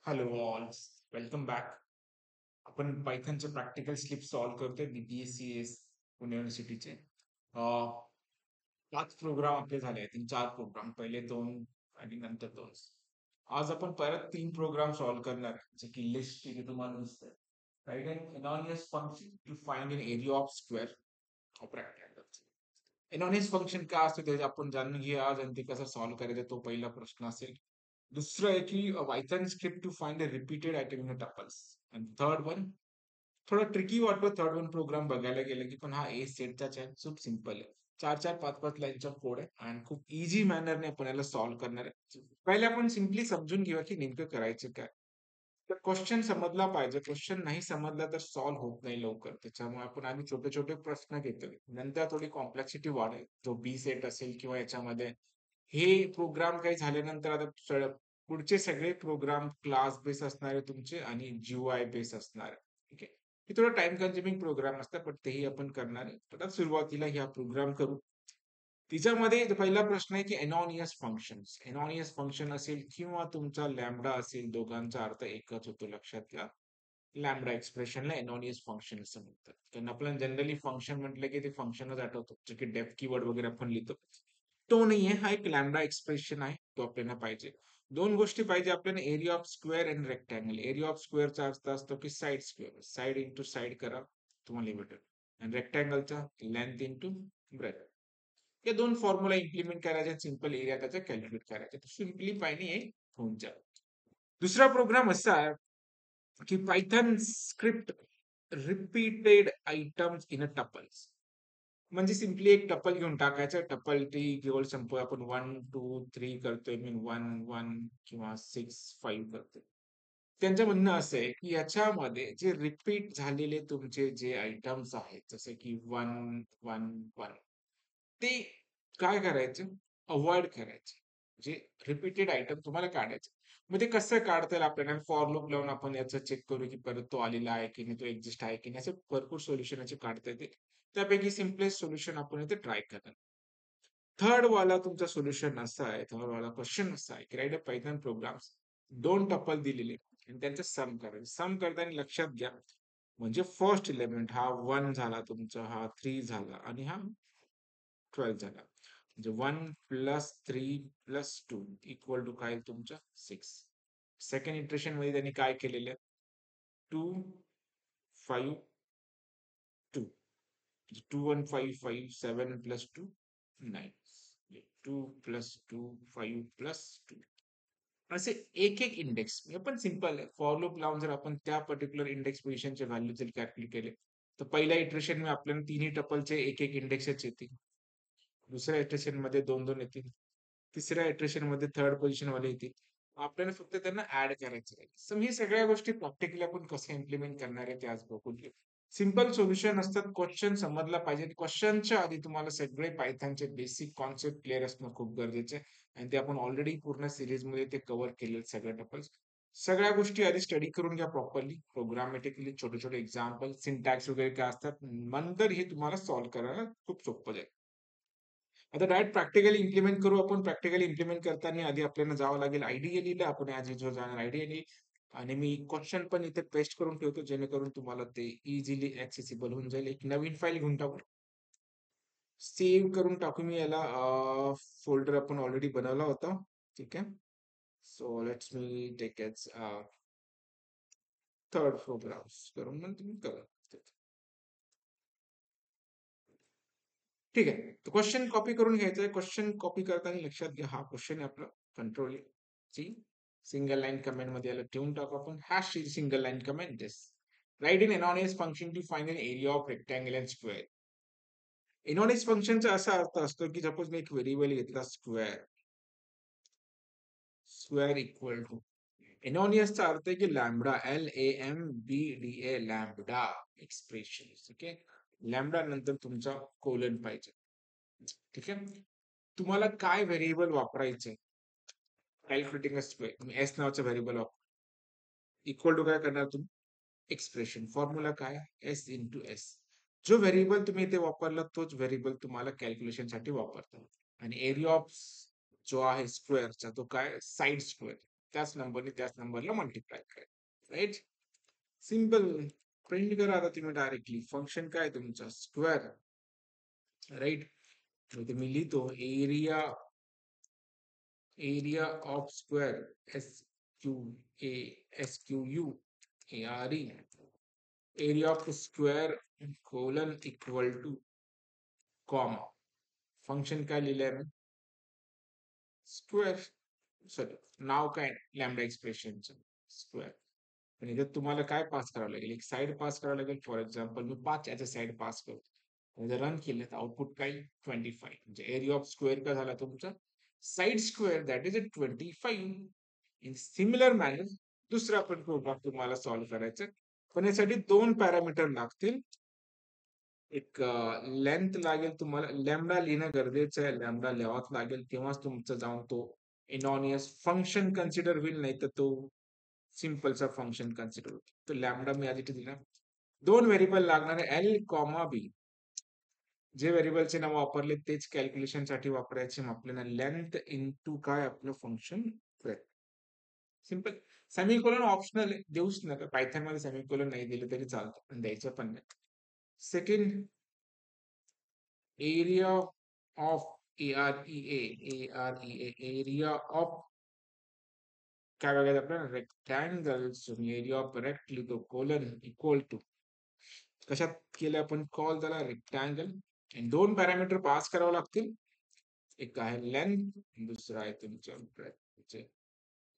Hello all, welcome back. आपण पायथनचे practical slip solve करतोय BPSCS Pune युनिव्हर्सिटीचे. 5 programme आपले झाले आहेत. 4 प्रोग्राम, पहिले 2 आणि नंतर 2. आज आपण परत 3 प्रोग्राम सॉल्व्ह करणार आहे, जे की लिस्ट इथे तुम्हाला दिसतंय. Right and anonymous function to find an area of square of rectangle. Anonymous function काय असतं ते आपण जाणून घेऊया आज, आणि ते कसं सॉल्व्ह करायचं तो पहिला प्रश्न असेल. दुसरं आहे की Python script to find the repeated item in tuples. आणि थर्ड वन थोडं ट्रिकी वाटतो. थर्ड वन प्रोग्राम बघायला गेलं की, पण हा ए सेटचाच आहे, खूप सिम्पल आहे. 4-4, 5-5 लाईनचा कोड आहे आणि खूप इझी मॅनरने आपण याला सॉल्व्ह करणार आहे. पहिले आपण सिम्पली समजून घेऊया की नेमकं करायचं काय. तर क्वेश्चन समजला पाहिजे. क्वेश्चन नाही समजला तर सॉल्व्ह होत नाही लवकर. त्याच्यामुळे आपण आधी छोटे छोटे प्रश्न घेतोय, नंतर थोडी कॉम्प्लेक्सिटी वाढेल. जो बी सेट असेल किंवा याच्यामध्ये हे प्रोग्राम काही झाल्यानंतर आता पुढचे सगळे प्रोग्राम क्लास बेस असणारे तुमचे आणि GUI बेस असणार आहे. ठीक आहे. हे थोडं टाइम कन्झ्युमिंग प्रोग्राम असतात, पण तेही आपण करणार आहे. आता सुरुवातीला ह्या प्रोग्राम करू. तिच्यामध्ये पहिला प्रश्न आहे की एनॉनियस फंक्शन्स. एनॉनियस फंक्शन असेल किंवा तुमचा लॅम्बडा असेल, दोघांचा अर्थ एकच होतो, लक्षात घ्या. लॅम्बडा एक्सप्रेशनला एनॉनियस फंक्शन असं म्हणतात. कारण आपल्याला जनरली फंक्शन म्हटलं की ते फंक्शनच आठवतो, जे की डेफ कीवर्ड वगैरे आपण लिहितो. तो नाहीये, हा एक लॅम्बडा एक्सप्रेशन आहे, तो आपल्याला पाहिजे. दोन गोष्टी पाहिजे आपल्याला, area of square and rectangle. Area of स्क्वेअरचा अर्थ असतो की side square, side into side करा, तुम्हाला हे भेटेल. आणि रेक्टँगलचा लेंथ इंटू ब्रेथ. हे दोन फॉर्म्युला इम्प्लिमेंट करायचे, सिंपल एरिया त्याचा कॅल्क्युलेट करायचा, सिम्प्लिफायनी हे होऊन जाईल. दुसरा प्रोग्राम असा आहे की Python script repeated items in a tuples. म्हणजे सिम्पली एक टपल घेऊन टाकायचं. टपल टी केवळ संपू आपण 1 2 3 करतोय, मी 1 1 किंवा 6 5 करतोय. त्यांचं म्हणणं असं आहे की याच्यामध्ये जे रिपीट झालेले तुमचे जे आयटम्स आहेत, जसे की 1 1 1, ते काय करायचं, अवॉइड करायचे. जे रिपीटेड आयटम तुम्हाला काढायचे. मग ते कसं काढता येईल आपल्याला, फॉर लूप लावून आपण याचं चेक करू की परत तो आलेला आहे की नाही, तो एक्झिस्ट आहे की नाही, असे भरपूर सोल्युशन याचे काढता येते. त्यापैकी सिम्पलेस्ट सोल्युशन आपण इथे ट्राय करणार. थर्ड वाला तुमचा सोल्युशन असा आहे, थर्ड वाला क्वेश्चन असा आहे की राईट अ पायथन प्रोग्राम्स, दोन टपल दिलेले आणि त्यांचं सम करायचं. सम करताना लक्षात घ्या, म्हणजे फर्स्ट एलिमेंट हा 1 झाला तुमचा, हा 3 झाला आणि हा 12 झाला. म्हणजे 1 प्लस 3 प्लस 2 इक्वल टू काय तुमचं 6. सेकंड इटरेशन मध्ये त्यांनी काय केलेलं, 2 5 2, 2 1 5 5 7 प्लस 2 9, 2 प्लस 2 5 प्लस 2, असे एक एक इंडेक्स. पण सिंपल आहे, फॉर लूप लावून जर आपण त्या पर्टिक्युलर इंडेक्स पोझिशनचे व्हॅल्यू जर कॅल्क्युलेट केले, तर पहिल्या इटरेशन मध्ये आपल्याला तिन्ही टपलचे एक एक इंडेक्सच येतील. दुसऱ्या इटरेशन मध्ये 2 2 येतील. तिसऱ्या इटरेशन मध्ये थर्ड पोझिशन वाले येतील. आपल्याला फक्त त्यांना ऍड करायचं आहे. सो ही सगळ्या गोष्टी प्रॅक्टिकली आपण कसं इम्प्लिमेंट करणार आहे ते आज बघून घेऊ. सिंपल सोल्युशन असतात. क्वेश्चन समजला पाहिजे. क्वेश्चनच्या आधी तुम्हाला सगळे पायथनचे बेसिक कॉन्सेप्ट क्लिअर असणं खूप गरजेचं आहे. आणि ते आपण ऑलरेडी पूर्ण सिरीज मध्ये ते कव्हर केले सगळे टपल्स. सगळ्या गोष्टी आधी स्टडी करून घ्या प्रॉपरली, प्रोग्रामॅटिकली, छोटे छोटे एक्झाम्पल, सिंटॅक्स वगैरे काय असतात, नंतर हे तुम्हाला सॉल्व्ह करायला खूप सोपं जाईल. आता डायरेक्ट प्रॅक्टिकली इम्प्लिमेंट करू आपण. प्रॅक्टिकली इम्प्लिमेंट करताना आधी आपल्याला जावं लागेल आयडीएला. आपण ॲज युजुअल जाणार आयडीएली, आणि मी क्वेश्चन पण इथे पेस्ट करून ठेवतो, जेणेकरून तुम्हाला ते इझिली ऍक्सेसिबल होऊन जाईल. एक नवीन फाईल घेऊन टाकू, सेव्ह करून टाकू मी याला. फोल्डर आपण ऑलरेडी बनवला होता. ठीक आहे. So let's me take as third programs करून मग तुम्ही करा. ठीक आहे. तर क्वेश्चन कॉपी करून घ्यायचा आहे. क्वेश्चन कॉपी करताना लक्षात घ्या, हा क्वेश्चन आहे आपला. Control C, single line comment मध्ये याला ठेवून टाकू आपण. Hash single line comment this. Right in anonymous function to find an area of rectangle and square. Anonymous फंक्शनचा असा अर्थ असतो की सपोज मी एक व्हेरिएबल घेतला स्क्वेअर. स्क्वेअर इक्वल टू, एनॉनियसचा अर्थ आहे की lambda, LAMBDA, lambda expression. Okay. Lambda नंतर तुमचा कोलन पाहिजे. ठीक आहे. तुम्हाला काय व्हेरिएबल वापरायचे कॅल्क्युलेटिंग स्क्वेअर, तुम्ही एस नावाचं व्हेरिएबल वापर. इक्वल टू काय करणार तुम्ही, एक्सप्रेशन. फॉर्म्युला काय, एस इंटू एस. जो व्हेरिएबल तुम्ही इथे वापरला तोच व्हेरिएबल तुम्हाला कॅल्क्युलेशन साठी वापरता. आणि एरिया ऑफ जो आहे स्क्वेअरचा, तो काय, साईड स्क्वेअर. त्याच नंबरने त्याच नंबरला मल्टिप्लाय करायचं, राईट. सिम्पल. प्रिंट करा आता तुम्ही डायरेक्टली. फंक्शन काय तुमचं स्क्वेअर, राईट. मी लिहितो area of square, SQUARE, area of square colon equal to comma. Function काय लिहिलंय मी स्क्वेअर, सॉरी नाव काय लॅम्बडा एक्सप्रेशनचं स्क्वेअर. पण इथे तुम्हाला काय पास करावं लागेल, एक साइड पास करावं लागेल. फॉर एक्झाम्पल मी 5 याचा साइड पास करतो, जर रन केलं तर आउटपुट काय 25. म्हणजे एरिया ऑफ स्क्वेअर काय झाला तुमचा side square, that is 25. In similar manner दुसरा पण प्रोग्राम तुम्हाला सॉल्व्ह करायचा, पण यासाठी 2 पॅरामीटर लागतील. एक लेंथ लागेल तुम्हाला, लॅम्बडा लिहिणं गरजेचं आहे, लॅम्बडा लिहावाच लागेल, तेव्हाच तुमचं जाऊन तो इनॉनियस फंक्शन कन्सिडर होईल, नाही तर तो सिंपलचा फंक्शन कन्सिडर होतो. तर लॅम्बडा मी आधी दिला. 2 व्हेरिएबल लागणार आहे L, B. जे व्हेरिएबलचे नाव वापरले तेच कॅल्क्युलेशन साठी वापरायचे. मग आपल्याला लेंथ इंटू काय आपलं फंक्शन सिंपल. सेमीकोलन ऑप्शनल आहे, देऊच नका. पायथन मध्ये सेमीकोलन नाही दिलं तरी चालतं, पण द्यायचं पण नाही. Second, area of area of काय बघायचं आपल्याला रेक्टँगल. एरिया ऑफ रेक्ट लिहितो कोलन इक्वल टू, कशात केलं आपण कॉल त्याला रेक्टँगल. 2 पॅरामीटर पास करावं लागतील, एक आहे लेंथ, दुसरा आहे तुमच्या ब्रेथ.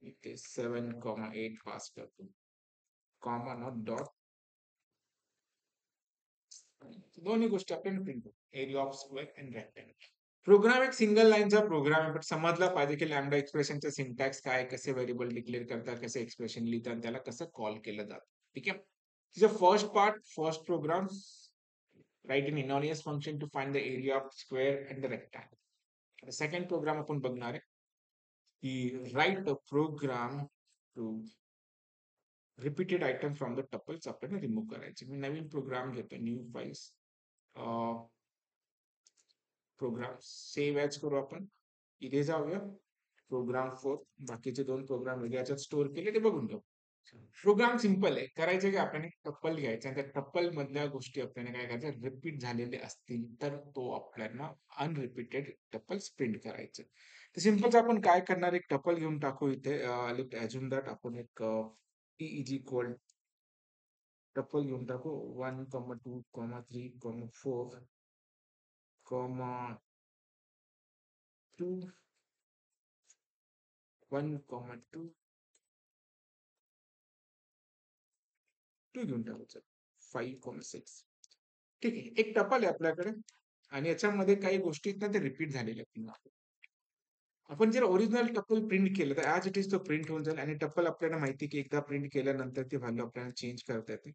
इथे 7,8 पास करतो, कॉमा नॉट डॉट. दोन्ही गोष्टी आपल्याला प्रिंट करू, area of square and rectangle. Program एक सिंगल लाईनचा प्रोग्राम आहे, पण समजला पाहिजे की लॅम्बडा एक्सप्रेशनचा सिंटॅक्स काय, कसे व्हेरिएबल डिक्लेअर करतात, कसे एक्सप्रेशन लिहितात आणि त्याला कसं कॉल केलं जातं. ठीक आहे. तिचं first part, first program, write an anonymous function to find the area of square and the rectangle. The second program आपण बघणार आहे की write a program to repeated item from the tuples आपल्याला रिमूव्ह करायचे. मी नवीन प्रोग्राम घेतो, new files, program save as करू आपण. इथे जाऊया प्रोग्राम 4, बाकीचे 2 प्रोग्राम वेगळ्याच्यात स्टोअर केले ते बघून घेऊ. प्रोग्राम सिंपल आहे. करायचं की आपण एक टप्पल घ्यायचा आणि त्या टप्पल मधल्या गोष्टी आपल्याला काय करायचं, रिपीट झालेले असतील तर तो आपल्याला अनरिपीटेड टप्पल्स प्रिंट करायचं. तर सिंपल आपण काय करणार, एक टप्पल घेऊन टाकू इथे. लेट अज्युम दॅट आपण एक t इज इक्वल टप्पल घेऊन टाकू 1, 2, 3, 4, 2, 1, 2 घेऊन टाकू 5, 6. ठीक आहे. एक टपल आहे आपल्याकडे आणि याच्यामध्ये काही गोष्टी आहेत ना ते रिपीट झालेल्या आहेत. आपण जर ओरिजिनल टपल प्रिंट केलं तर ऍज इट इज तो प्रिंट होऊन जाईल. आणि टपल आपल्याला माहिती की एकदा प्रिंट केल्यानंतर ती व्हॅल्यू आपल्याला चेंज करता येते.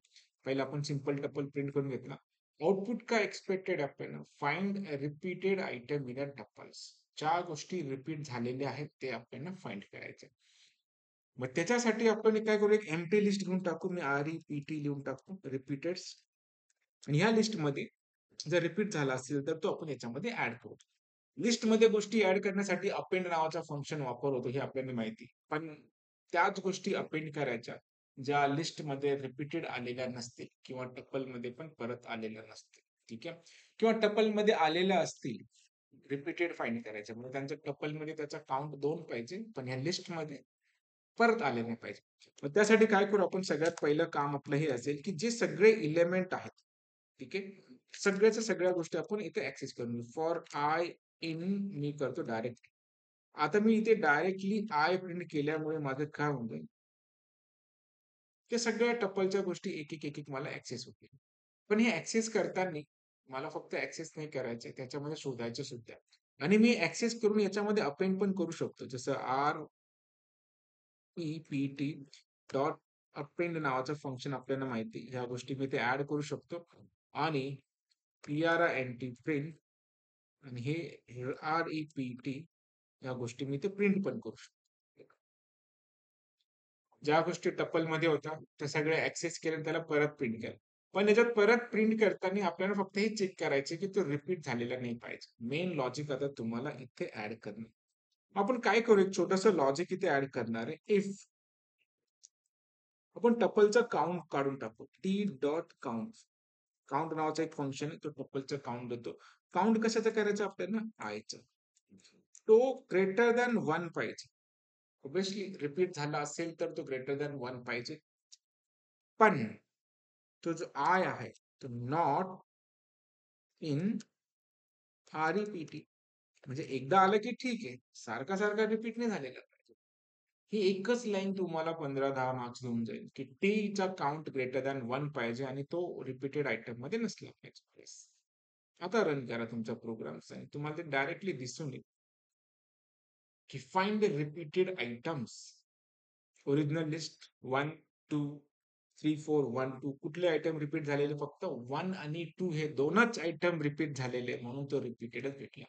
पहिला आपण सिंपल टपल प्रिंट करून घेतला. आउटपुट काय एक्सपेक्टेड आपल्याला, find repeated item in a tuples. ज्या गोष्टी रिपीट झालेल्या आहेत ते आपल्याला फाइंड करायचे. मग त्याच्यासाठी आपण काय करू, एक एम्प्टी लिस्ट घेऊन टाकू. मी REPT लिहून टाकतो, रिपीटेड. आणि ह्या लिस्ट मध्ये जर रिपीट झाला असेल तर तो आपण याच्यामध्ये ऍड करू. लिस्ट मध्ये गोष्टी ऍड करण्यासाठी अपेंड नावाचा फंक्शन वापर होतो हे आपल्याला माहिती, पण त्याच गोष्टी अपेंड करायच्या ज्या लिस्ट मध्ये रिपीटेड आलेल्या नसतील किंवा टपल मध्ये पण परत आलेल्या नसतील. ठीक आहे. किंवा टपल मध्ये आलेल्या असतील, रिपीटेड फाइंड करायच्या, म्हणजे त्यांच्या टपल मध्ये त्याचा काउंट 2 पाहिजे, पण ह्या लिस्ट मध्ये परत आले नाही पाहिजे. मग त्यासाठी काय करू आपण, सगळ्यात पहिलं काम आपलं हे असेल की जे सगळे इलेमेंट आहेत, ठीक आहे, सगळ्याच्या सगळ्या गोष्टी आपण इथे ऍक्सेस करून घेऊ. फॉर आय इन मी करतो डायरेक्ट. आता मी इथे डायरेक्टली आय प्रिंट केल्यामुळे माझं काय होऊन जाईल, ते सगळ्या टप्पलच्या गोष्टी एक एक मला ऍक्सेस होतील. पण हे ऍक्सेस करताना मला फक्त ऍक्सेस नाही करायचे, त्याच्यामध्ये शोधायचे सुद्धा. आणि मी ऍक्सेस करून याच्यामध्ये अपेंड पण करू शकतो, जसं REPT डॉट अपेंड नावाचं फंक्शन आपल्याला माहिती, ह्या गोष्टी मी इथे ऍड करू शकतो. आणि PRINT प्रिंट, आणि हे REPT या गोष्टी मी इथे प्रिंट पण करू शकतो. ज्या गोष्टी टप्पल मध्ये होत्या त्या सगळ्या ऍक्सेस केल्या, त्याला परत प्रिंट केलं. पण याच्यात परत प्रिंट करताना आपल्याला फक्त हे चेक करायचे की तो रिपीट झालेला नाही पाहिजे. मेन लॉजिक आता तुम्हाला इथे ऍड करणं. आपण काय करू, एक छोटस लॉजिक इथे ऍड करणार आहे. इफ आपण टपलचा काउंट काढून टाकू, टी डॉट काउंट. काउंट नावाचा एक फंक्शन आहे, तो टपलचा काउंट देतो. काउंट कशाचं करायचं आपल्याला, आयचं. तो ग्रेटर दॅन 1 पाहिजे. ऑब्विसली रिपीट झाला असेल तर तो ग्रेटर दॅन 1 पाहिजे. पण तो जो आय आहे तो नॉट इन आरईपीटी. म्हणजे एकदा आलं की ठीक आहे, सारखा सारखा रिपीट नाही झालेला पाहिजे. ही एकच लाईन तुम्हाला 15-10 मार्क्स देऊन जाईल की टीचा काउंट ग्रेटर दॅन 1 पाहिजे आणि तो रिपीटेड आयटम मध्ये नसला पाहिजे. आता रन करा तुमचा प्रोग्राम आणि तुम्हाला ते डायरेक्टली दिसून येईल की find the repeated items. Original list 1 2 3 4 1 2. कुठले आयटम रिपीट झालेले, फक्त 1 आणि 2 हे दोनच आयटम रिपीट झालेले, म्हणून तो रिपीटेडच भेटला.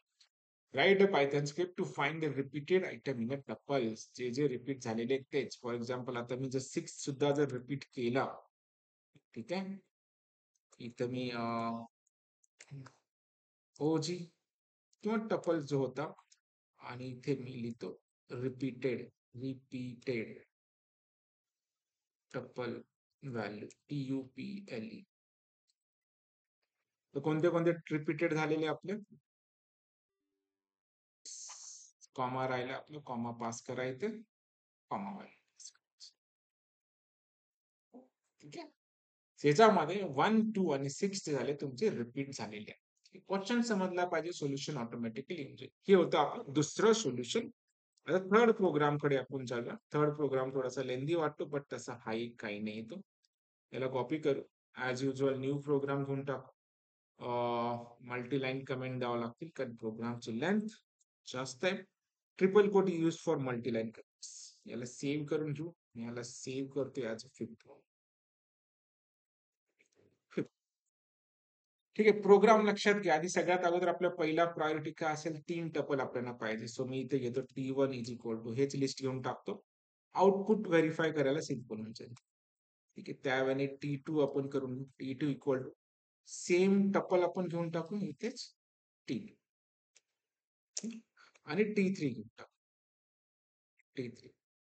Write a Python script to find the repeated item in a tuples. जे जे रिपीट झालेले तेच. फॉर एक्झाम्पल आता मी जर 6 सुद्धा जर रिपीट केला, ठीक आहे, इथं मी ओजी किंवा टपल जो होता, आणि इथे मी लिहितो repeated. Repeated tuple value TUPLE. तर कोणते कोणते रिपीटेड झालेले आपले, कॉमा राहिला आपलं, कॉमा पास करायचं, कॉमा व्हॅल्यू. ठीक आहे, त्याच्यामध्ये 1 2 आणि 6 झाले तुमचे रिपीट झालेले. क्वेश्चन समजला पाहिजे, सोल्युशन ऑटोमॅटिकली म्हणजे. हे होतं आपलं दुसरं सोल्युशन. आता थर्ड प्रोग्राम कडे आपण चालूया. थर्ड प्रोग्राम थोडासा लेंदी वाटतो, बट तसा हाही काही नाही येतो. याला कॉपी करू, ऍज युजल न्यू प्रोग्राम घेऊन टाकू. मल्टीलाईन कमेंट द्यावं लागतील कारण प्रोग्रामची लेंथ जास्त आहे. Triple quote use for multiline comments. याला सेव्ह करून घेऊ, याला सेव्ह करतो ऍज अ 5th. ठीक आहे, प्रोग्राम लक्षात घ्या. आधी सगळ्यात अगोदर आपल्या पहिला प्रायोरिटी काय असेल, 3 टपल आपल्याला पाहिजे. सो मी इथे घेतो T1 इज इक्वल टू, हेच लिस्ट घेऊन टाकतो. आउटपुट व्हेरीफाय करायला सिंपल म्हणजे. ठीक आहे, त्यावेळी T2 आपण करून T2 equal to same tuple आपण घेऊन टाकू इथेच T2 आणि T3 घेऊन टाकू T3.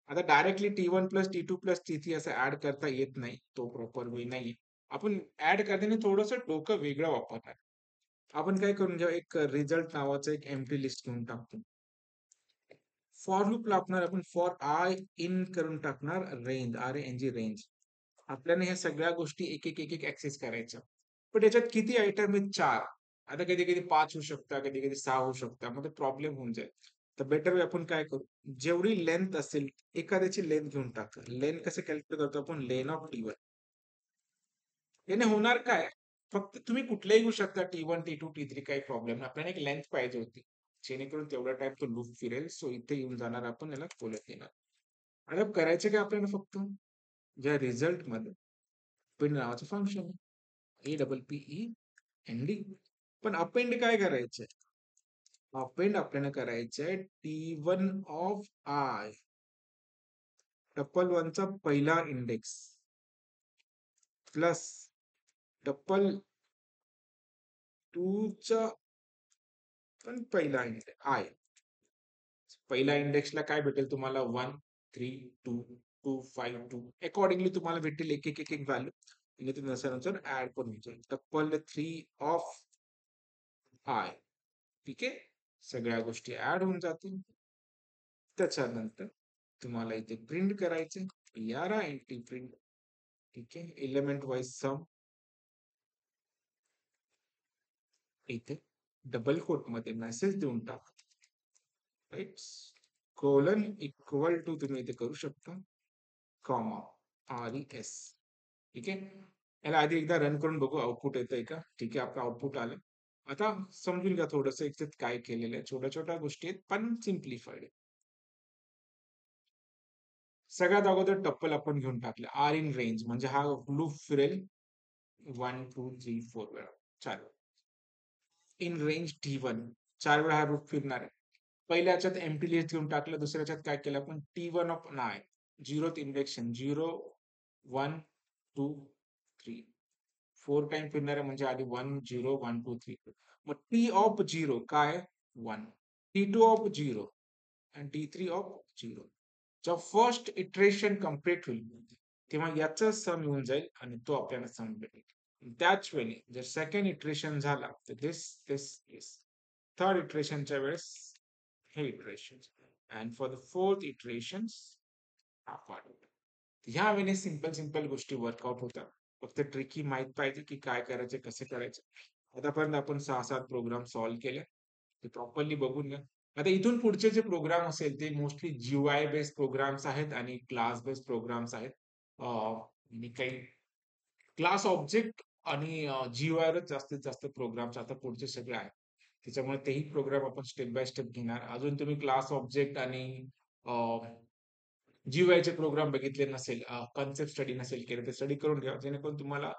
आता directly T1 plus T2 plus T3 असं ऍड करता येत नाही, तो प्रॉपर वे नाही. आपण ऍड करताना थोडस डोकं वेगळं वापरणार. आपण काय करून घ्या, एक रिझल्ट नावाचं एक एम्प्टी लिस्ट घेऊन टाकतो. फॉर लूप लावणार आपण, फॉर आय इन करून टाकणार रेंज, RANG रेंज. आपल्याला ह्या सगळ्या गोष्टी एक एक एक एक ऍक्सेस करायच्या. पण याच्यात किती आयटम आहेत, 4. आता कधी कधी 5 होऊ शकतात, कधी कधी 6 होऊ शकतात, मध्ये प्रॉब्लेम होऊन जाईल. तर बेटर वे आपण काय करू, जेवढी लेंथ असेल एखाद्याची लेंथ घेऊन टाका. लेंथ कसं कॅल्क्युलेट करतो आपण, लेन ऑफ T1. याने होणार काय, फक्त तुम्ही कुठल्याही घेऊ शकता, T1 T2 T3, काही प्रॉब्लेम नाही. आपल्याला एक लेंथ पाहिजे होती, जेणेकरून तेवढा टाइम तो लूप फिरेल. सो इथे येऊन जाणार आपण, याला बोलत येणार. आता करायचं काय आपल्याला, फक्त ज्या रिझल्ट मध्ये अपेंड नावाचं फंक्शन आहे, APPEND. पण अपेंड काय करायचंय, अपेंड आपल्याला करायचंय T1 ऑफ आय, टप्पल 1 चा पहिला इंडेक्स प्लस टप्पल 2 चा पण पहिला इंडेक्स आय. पहिल्या इंडेक्सला काय भेटेल तुम्हाला, 1 3 2 2 5 2. अकॉर्डिंगली तुम्हाला भेटेल एक एक एक एक व्हॅल्यू, आणि तुम्ही त्याच्यानुसार ऍड पण होईल. टप्पल 3 ऑफ आय. ठीक आहे, सगळ्या गोष्टी ऍड होऊन जातील. त्याच्यानंतर तुम्हाला इथे प्रिंट करायचे, PRINT प्रिंट. ठीक आहे, एलिमेंट वाईज सम. इथे डबल कोट मध्ये मेसेज देऊन टाका, राईट, कोलन इक्वल टू तुम्ही इथे करू शकता, कॉमा RES. ठीक आहे, याला आधी एकदा रन करून बघू आउटपुट येतंय का. ठीक आहे, आपलं आउटपुट आलं. आता समजून घ्या थोडस याच्यात काय केलेलं आहे. छोट्या छोट्या गोष्टी आहेत पण सिम्प्लिफाईड आहे. सगळ्यात अगोदर टप्पल आपण घेऊन टाकले, आर इन रेंज, म्हणजे हा लूप फिरेल 1 2 3 4 वेळा. चालेल, इन रेंज T1 4 वेळा हा लूप फिरणार आहे. पहिल्या याच्यात एम्प्टी लिस्ट घेऊन टाकलं, दुसऱ्या याच्यात काय केलं आपण, T1 of 9, 0th induction 0 1 2 3 4 time फिरणार आहे, म्हणजे आधी 1 0 1 2 3. मग T ऑफ 0 काय, 1. T2 ऑफ 0 आणि D3 ऑफ 0. जेव्हा फर्स्ट इटरेशन कम्प्लीट होईल तेव्हा याचा सम येऊन जाईल आणि तो आपल्याला सम भेटेल. त्याच वेळी जर सेकंड इटरेशन झाला तर दिस थर्ड इटरेशनच्या वेळेस हे iteration and for the fourth iterations हा पार्ट. ह्या वेळेने सिंपल सिंपल गोष्टी वर्कआउट होतात. फक्त ट्रिकी माहित पाहिजे की काय करायचे कसे करायचे. आतापर्यंत आपण 6-7 प्रोग्राम सॉल्व्ह केले. ते प्रॉपरली बघून घ्या. आता इथून पुढचे जे प्रोग्राम असेल ते मोस्टली GUI बेस्ड प्रोग्राम्स आहेत आणि क्लास बेस्ड प्रोग्राम्स आहेत. आणि काही क्लास ऑब्जेक्ट आणि GUI वरच जास्तीत जास्त प्रोग्राम्स आता पुढचे सगळे आहेत. त्याच्यामुळे तेही प्रोग्राम आपण स्टेप बाय स्टेप घेणार. अजून तुम्ही क्लास ऑब्जेक्ट आणि GUI चे प्रोग्राम बघितले नसेल, कन्सेप्ट स्टडी नसेल केलं तर स्टडी करून घ्या. जेणेकरून तुम्हाला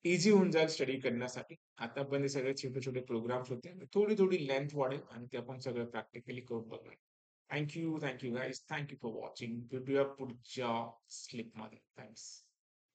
ईझी होऊन जाईल स्टडी करण्यासाठी. आतापर्यंत सगळे छोटे-छोटे प्रोग्राम्स होते. थोडी-थोडी लेंथ वाढेल आणि ते आपण सगळं प्रॅक्टिकली करून बघूया. Thank you guys. Thank you for watching. भेटूया पुढच्या स्लिपमध्ये. थँक्स.